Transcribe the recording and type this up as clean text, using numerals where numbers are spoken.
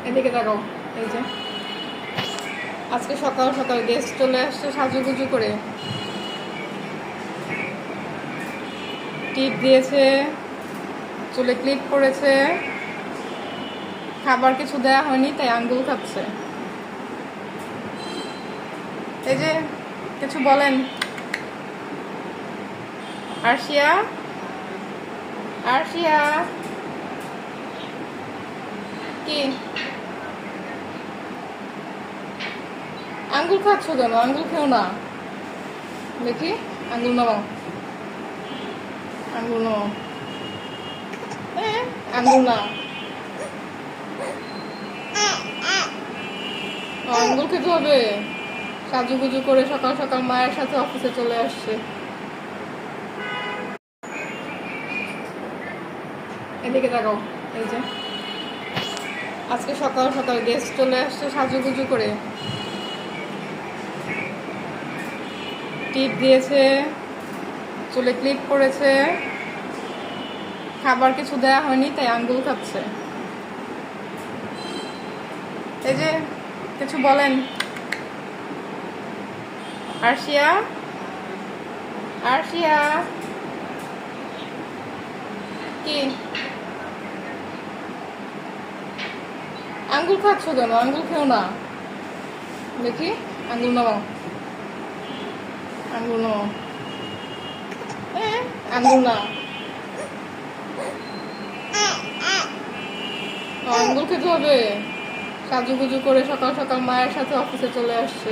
এদিকে তাকাও। এই যে আজকে সকাল সকাল গেস্ট চলে আসছে সাজুগুজু করে। টিপ দিয়েছে, চুলে ক্লিপ করেছে, খাবার কিছু দেয়া হয়নি তাই আঙ্গুল খাচ্ছে। এই যে কিছু বলেন। আরশিয়া, আরশিয়া কি আঙ্গুল খাচ্ছ কেন? আঙ্গুল খেও না। দেখি আঙ্গুল নামাও, আঙ্গুল নামাও। আঙ্গুল না, আঙ্গুল খেতে হবে। সাজুগুজু করে সকাল সকাল মায়ের সাথে অফিসে চলে আসছে। এদিকে তাকাও। এই যে আজকে সকাল সকাল গেস্ট চলে আসছে সাজুগুজু করে। টিপ দিয়েছে, চুলে ক্লিপ করেছে, খাবার কিছু দেয়া হয়নি তাই আঙ্গুল খাচ্ছে। এই যে কিছু বলেন। আরশিয়া, আরশিয়া কি আঙ্গুল খাচ্ছ কেন? আঙ্গুল খেও না। দেখি আঙ্গুল নামাও, আঙ্গুল নামাও। আঙ্গুল না, আঙ্গুল খেতে হবে। সাজুগুজু করে সকাল সকাল মায়ের সাথে অফিসে চলে আসছে।